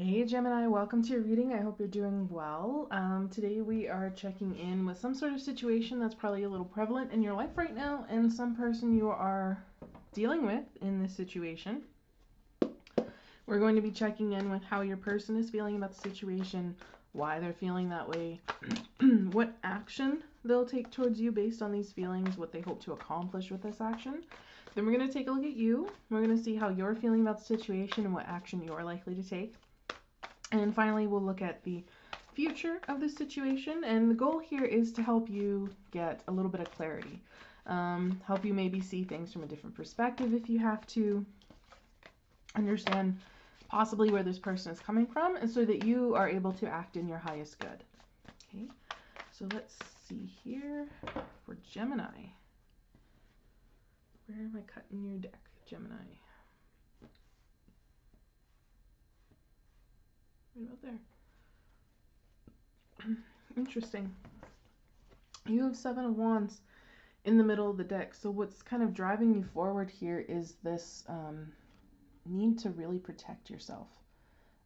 Hey Gemini, welcome to your reading. I hope you're doing well. Today we are checking in with some sort of situation that's probably a little prevalent in your life right now and some person you are dealing with in this situation. We're going to be checking in with how your person is feeling about the situation, why they're feeling that way, what action they'll take towards you based on these feelings, what they hope to accomplish with this action. Then we're going to take a look at you. We're going to see how you're feeling about the situation and what action you're likely to take. And finally, we'll look at the future of the situation. And the goal here is to help you get a little bit of clarity. Help you maybe see things from a different perspective if you have to. Understand possibly where this person is coming from, and so that you are able to act in your highest good. Okay, so let's see here for Gemini. Where am I cutting your deck, Gemini? Right about there. Interesting. You have Seven of Wands in the middle of the deck. So what's kind of driving you forward here is this need to really protect yourself,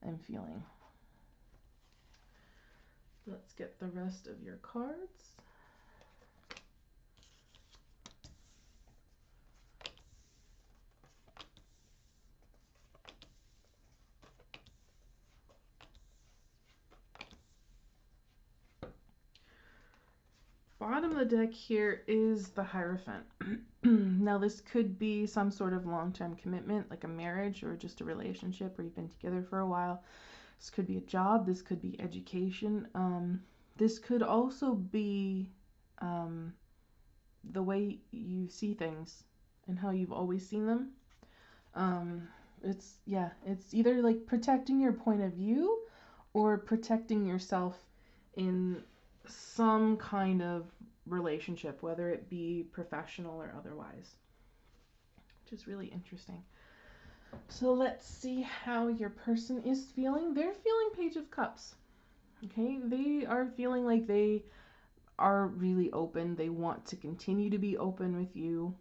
I'm feeling. Let's get the rest of your cards. Bottom of the deck here is the Hierophant. Now this could be some sort of long-term commitment, like a marriage or just a relationship where you've been together for a while. This could be a job, this could be education. This could also be the way you see things and how you've always seen them. It's either like protecting your point of view or protecting yourself in some kind of relationship, whether it be professional or otherwise, which is really interesting. So let's see how your person is feeling. They're feeling Page of Cups. Okay, they are feeling like they are really open. They want to continue to be open with you.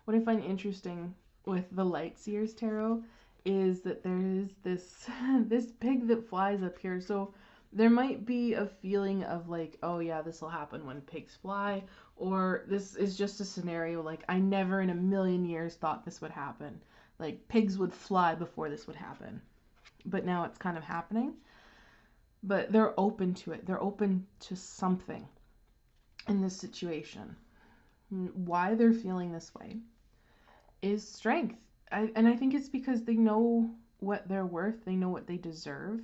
What I find interesting with the Light Seers Tarot is that there is this this pig that flies up here. So there might be a feeling of like, oh yeah, this will happen when pigs fly, or this is just a scenario like I never in a million years thought this would happen. Like pigs would fly before this would happen. But now it's kind of happening. But they're open to it. They're open to something in this situation. Why they're feeling this way is strength. And I think it's because they know what they're worth. They know what they deserve.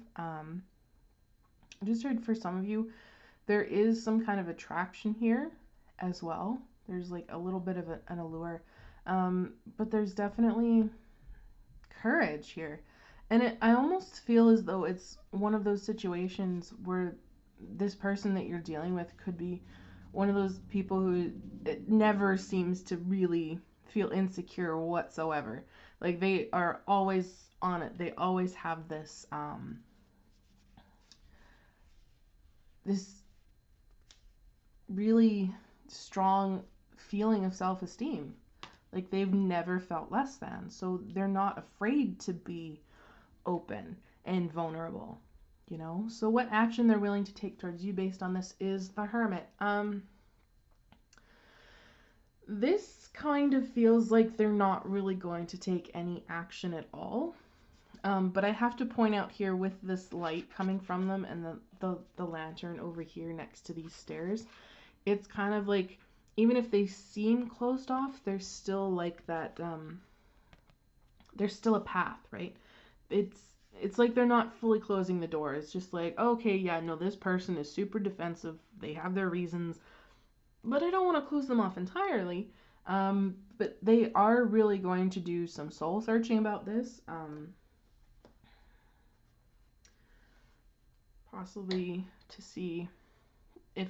I just heard for some of you, there is some kind of attraction here as well. There's like a little bit of an allure. But there's definitely courage here. And I almost feel as though it's one of those situations where this person that you're dealing with could be one of those people who it never seems to really feel insecure whatsoever. Like they are always on it. They always have this this really strong feeling of self-esteem. Like they've never felt less than. So they're not afraid to be open and vulnerable, you know? So what action they're willing to take towards you based on this is the Hermit. This kind of feels like they're not really going to take any action at all. But I have to point out here with this light coming from them and the lantern over here next to these stairs, it's kind of like, even if they seem closed off, there's still like that, there's still a path, right? It's like they're not fully closing the door. It's just like, okay, yeah, no, this person is super defensive. They have their reasons, but I don't want to close them off entirely. But they are really going to do some soul searching about this. Possibly to see if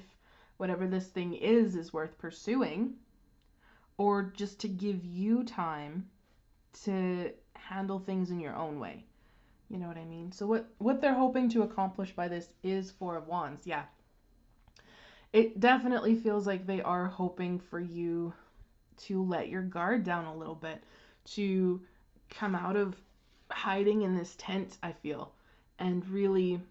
whatever this thing is worth pursuing, or just to give you time to handle things in your own way. You know what I mean? So what they're hoping to accomplish by this is Four of Wands. Yeah. It definitely feels like they are hoping for you to let your guard down a little bit, to come out of hiding in this tent, I feel, and really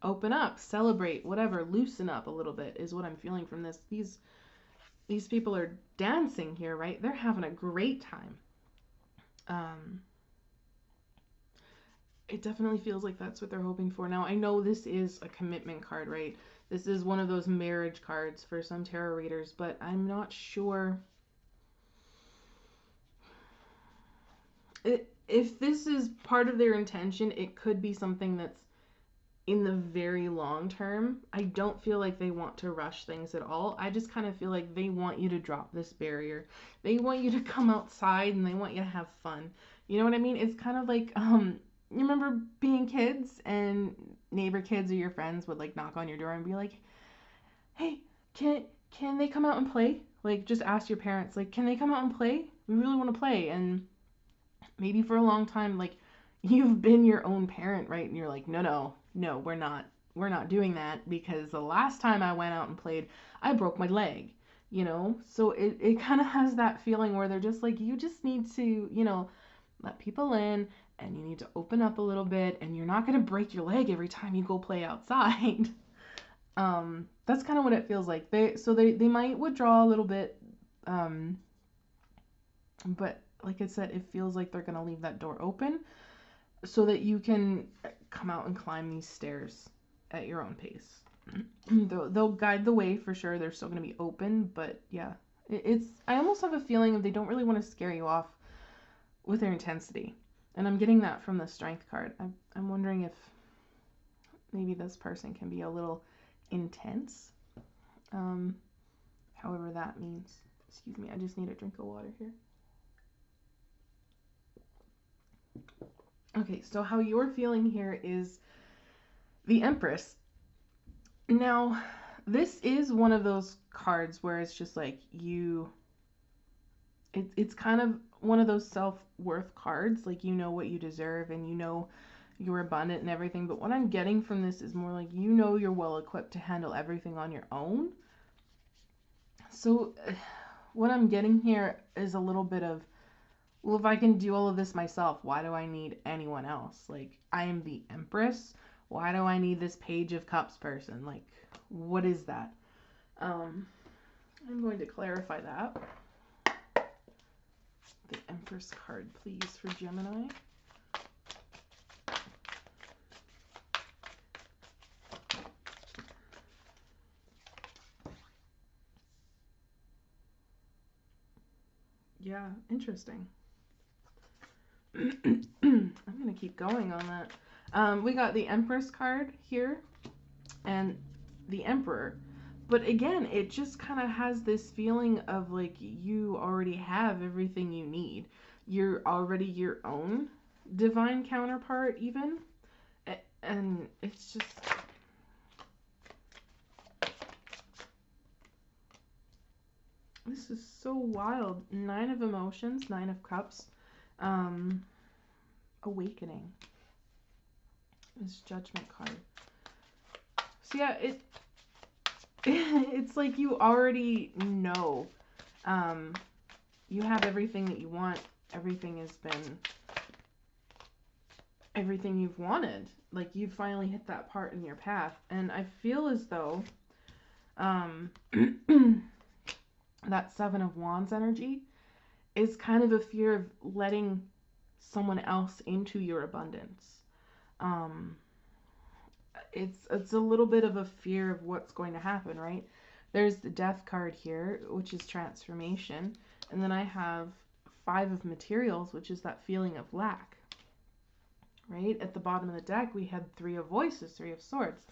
open up, celebrate, whatever, loosen up a little bit is what I'm feeling from this. These people are dancing here, right? They're having a great time. It definitely feels like that's what they're hoping for. Now, I know this is a commitment card, right? This is one of those marriage cards for some tarot readers, but I'm not sure if this is part of their intention. It could be something that's in the very long term. I don't feel like they want to rush things at all. I just kind of feel like they want you to drop this barrier. They want you to come outside and they want you to have fun. You know what I mean? It's kind of like, you remember being kids and neighbor kids or your friends would like knock on your door and be like, hey, can they come out and play? Like, just ask your parents, like, can they come out and play? We really want to play. And maybe for a long time, like, you've been your own parent, right? And you're like, no, we're not doing that, because the last time I went out and played, I broke my leg, you know? So it kind of has that feeling where they're just like, you just need to, you know, let people in, and you need to open up a little bit, and you're not going to break your leg every time you go play outside. That's kind of what it feels like. They might withdraw a little bit, but like I said, it feels like they're going to leave that door open so that you can come out and climb these stairs at your own pace. They'll guide the way for sure. They're still going to be open, but yeah, I almost have a feeling that they don't really want to scare you off with their intensity. And I'm getting that from the Strength card. I'm wondering if maybe this person can be a little intense. However that means. Excuse me, I just need a drink of water here. Okay, so how you're feeling here is the Empress. Now, this is one of those cards where it's just like it's kind of one of those self-worth cards, like you know what you deserve and you know you're abundant and everything, but what I'm getting from this is more like you know you're well equipped to handle everything on your own. So what I'm getting here is a little bit of, well, if I can do all of this myself, why do I need anyone else? Like, I am the Empress. Why do I need this Page of Cups person? Like, what is that? I'm going to clarify that. The Empress card, please, for Gemini. Yeah, interesting. I'm going to keep going on that. We got the Empress card here and the Emperor. But again, it just kind of has this feeling of like you already have everything you need. You're already your own divine counterpart even. And it's just... This is so wild. 9 of Emotions, 9 of Cups. Awakening. This Judgment card. So yeah, it's like you already know. You have everything that you want. Everything has been everything you've wanted. Like, you finally hit that part in your path. And I feel as though that 7 of Wands energy is kind of a fear of letting someone else into your abundance. It's a little bit of a fear of what's going to happen, right? There's the Death card here, which is transformation. And then I have 5 of Materials, which is that feeling of lack. Right? At the bottom of the deck, we had 3 of Voices, 3 of Swords.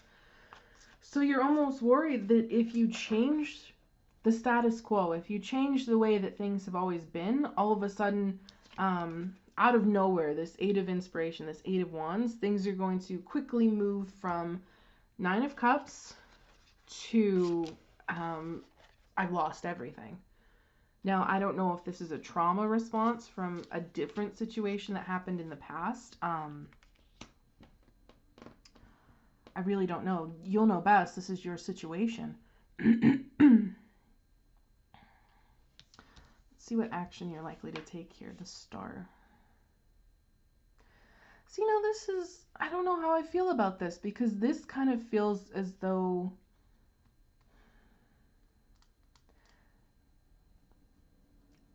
So you're almost worried that if you change the status quo, if you change the way that things have always been, all of a sudden, out of nowhere, this 8 of Inspiration, this 8 of Wands, things are going to quickly move from 9 of Cups to I've lost everything. Now, I don't know if this is a trauma response from a different situation that happened in the past. I really don't know. You'll know best. This is your situation. Let's see what action you're likely to take here. The Star. So, this is, I don't know how I feel about this, because this kind of feels as though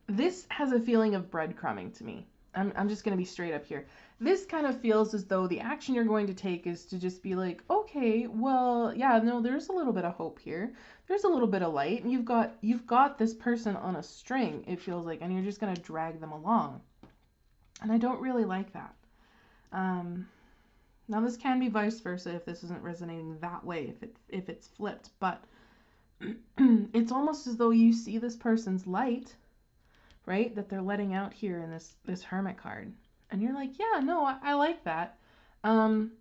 this has a feeling of breadcrumbing to me. I'm just going to be straight up here. This kind of feels as though the action you're going to take is to just be like, okay, well, yeah, no, there's a little bit of hope here. There's a little bit of light, and you've got this person on a string, it feels like, and you're just going to drag them along. And I don't really like that. Now this can be vice versa if this isn't resonating that way, if it's flipped, but it's almost as though you see this person's light, right, that they're letting out here in this Hermit card. And you're like, yeah, no, I like that. I'm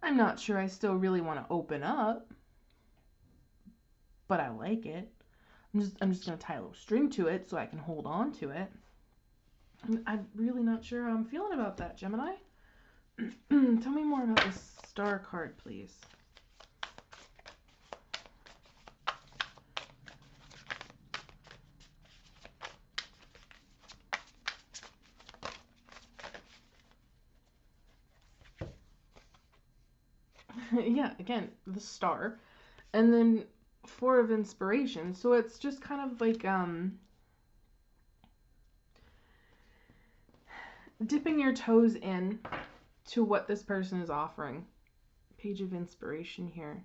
not sure I still really want to open up, but I like it. I'm just going to tie a little string to it so I can hold on to it. I'm really not sure how I'm feeling about that, Gemini. Tell me more about this Star card, please. Yeah, again, the Star. And then Four of Inspiration. So it's just kind of like dipping your toes in to what this person is offering. Page of Inspiration here.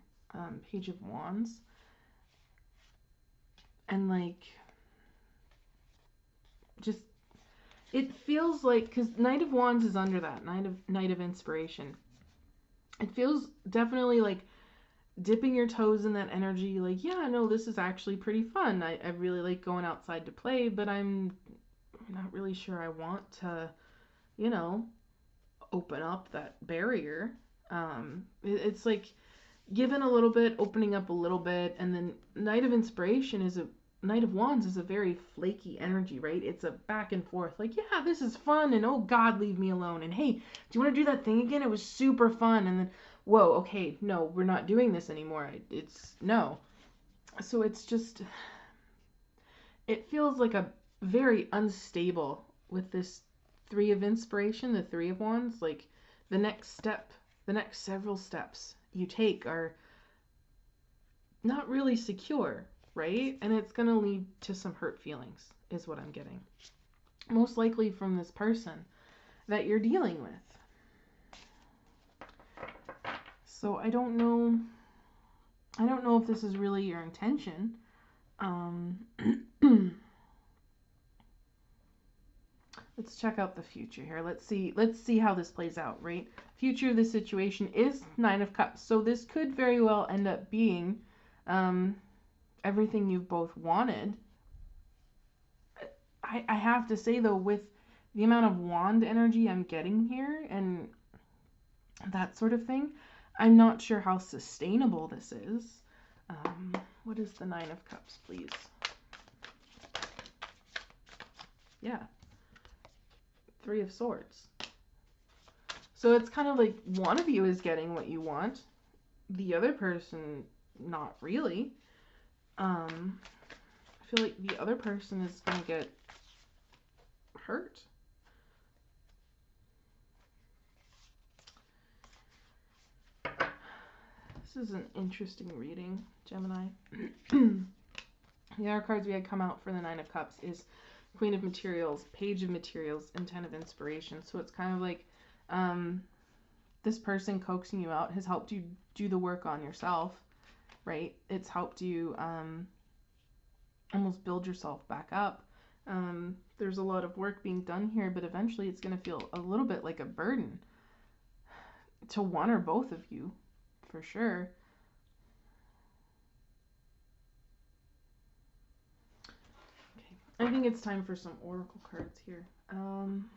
Page of Wands. And like, just, it feels like, because Knight of Wands is under that, Knight of Inspiration. It feels definitely like dipping your toes in that energy, like, yeah, no, this is actually pretty fun. I really like going outside to play, but I'm not really sure I want to, open up that barrier. It's like giving a little bit, opening up a little bit, and then Knight of Wands is a very flaky energy, right? It's a back and forth, like, yeah, this is fun, and oh God, leave me alone, and hey, do you want to do that thing again? It was super fun, and then, whoa, okay, no, we're not doing this anymore. It's no. So it's just, it feels like a very unstable with this Three of Inspiration, the Three of Wands, like the next several steps you take are not really secure, right? And it's going to lead to some hurt feelings, is what I'm getting. Most likely from this person that you're dealing with. So I don't know if this is really your intention. Let's check out the future here. Let's see how this plays out, right? Future of the situation is Nine of Cups. So this could very well end up being everything you've both wanted. I have to say, though, with the amount of wand energy I'm getting here and that sort of thing, I'm not sure how sustainable this is. What is the Nine of Cups, please? Yeah. Three of Swords. So it's kind of like one of you is getting what you want. The other person, not really. I feel like the other person is going to get hurt. This is an interesting reading, Gemini. The other cards we had come out for the Nine of Cups is Queen of Materials, Page of Materials, and Ten of Inspiration. So it's kind of like this person coaxing you out has helped you do the work on yourself, right? It's helped you almost build yourself back up. There's a lot of work being done here, but eventually it's going to feel a little bit like a burden to one or both of you, for sure. Okay, I think it's time for some oracle cards here. I'm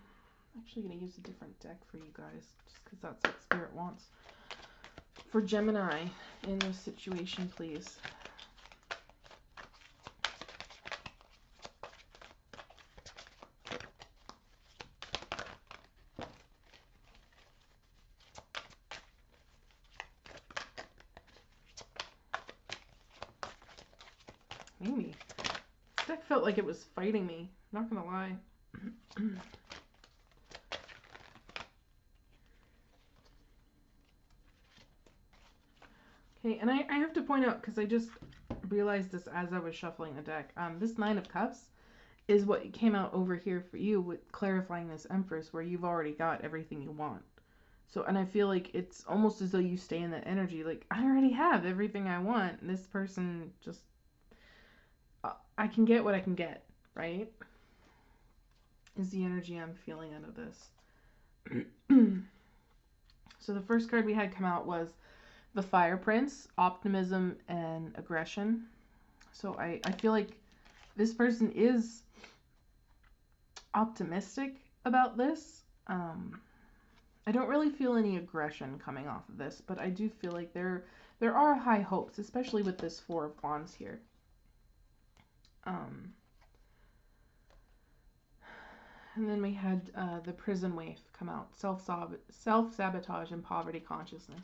actually going to use a different deck for you guys, just because that's what Spirit wants. For Gemini in this situation, please. Maybe. This deck felt like it was fighting me. Not gonna lie. Okay, and I have to point out, because I just realized this as I was shuffling the deck, this Nine of Cups is what came out over here for you with clarifying this Empress, where you've already got everything you want. So, and I feel like it's almost as though you stay in that energy, like, I already have everything I want, and this person just, I can get what I can get, right? Is the energy I'm feeling out of this. So the first card we had come out was the Fire Prince, optimism and aggression. So I feel like this person is optimistic about this. I don't really feel any aggression coming off of this, but I do feel like there are high hopes, especially with this Four of Wands here. And then we had the Prison Waif come out, self-sabotage and poverty consciousness.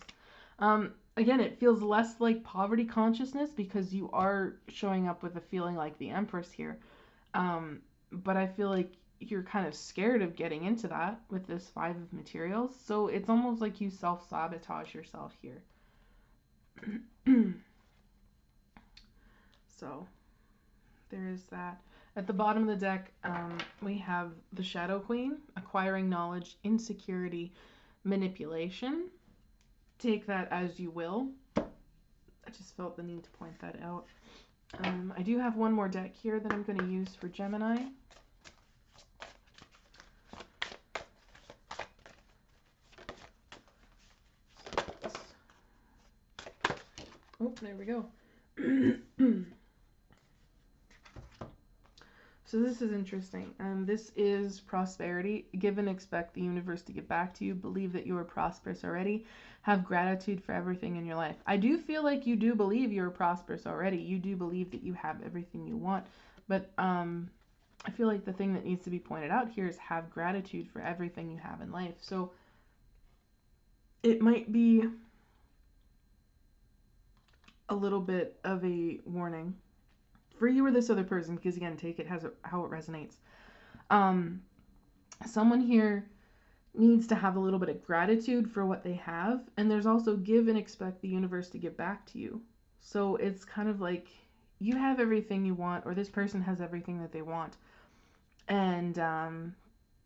Again, it feels less like poverty consciousness because you are showing up with a feeling like the Empress here. But I feel like you're kind of scared of getting into that with this Five of Materials. So it's almost like you self-sabotage yourself here. So there is that. At the bottom of the deck, we have the Shadow Queen, acquiring knowledge, insecurity, manipulation. Take that as you will. I just felt the need to point that out. I do have one more deck here that I'm going to use for Gemini. Oh, there we go. So this is interesting. This is prosperity. Give and expect the universe to give back to you. Believe that you are prosperous already. Have gratitude for everything in your life. I do feel like you do believe you're prosperous already. You do believe that you have everything you want. But I feel like the thing that needs to be pointed out here is have gratitude for everything you have in life. So it might be a little bit of a warning for you or this other person, because again, take it how it resonates. Someone here needs to have a little bit of gratitude for what they have, and there's also give and expect the universe to give back to you. So it's kind of like you have everything you want, or this person has everything that they want, and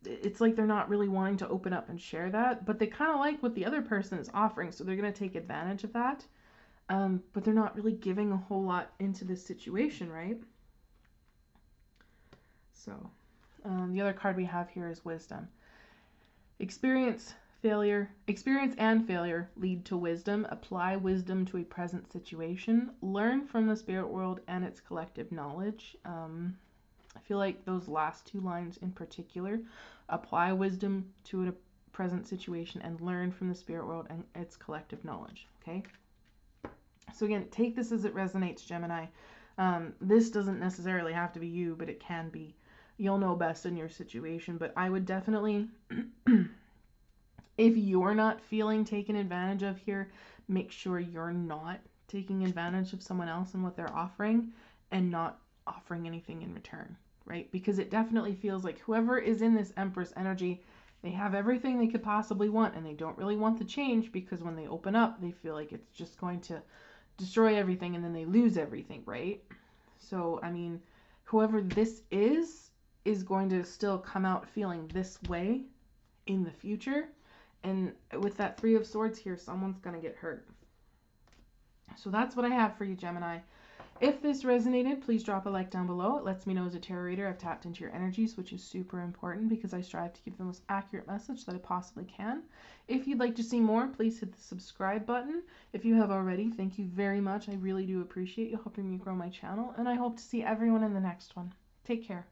it's like they're not really wanting to open up and share that, but they kind of like what the other person is offering, so they're going to take advantage of that. But they're not really giving a whole lot into this situation, right? So, the other card we have here is wisdom. Experience and failure lead to wisdom. Apply wisdom to a present situation. Learn from the spirit world and its collective knowledge. I feel like those last two lines in particular, apply wisdom to a present situation and learn from the spirit world and its collective knowledge, okay? So again, take this as it resonates, Gemini. This doesn't necessarily have to be you, but it can be. You'll know best in your situation, but I would definitely, if you're not feeling taken advantage of here, make sure you're not taking advantage of someone else and what they're offering and not offering anything in return, right? Because it definitely feels like whoever is in this Empress energy, they have everything they could possibly want, and they don't really want the change because when they open up, they feel like it's just going to destroy everything and then they lose everything, right? So, I mean, whoever this is going to still come out feeling this way in the future. And with that Three of Swords here, someone's going to get hurt. So that's what I have for you, Gemini. If this resonated, please drop a like down below. It lets me know as a tarot reader I've tapped into your energies, which is super important because I strive to give the most accurate message that I possibly can. If you'd like to see more, please hit the subscribe button. If you have already, thank you very much. I really do appreciate you helping me grow my channel, and I hope to see everyone in the next one. Take care.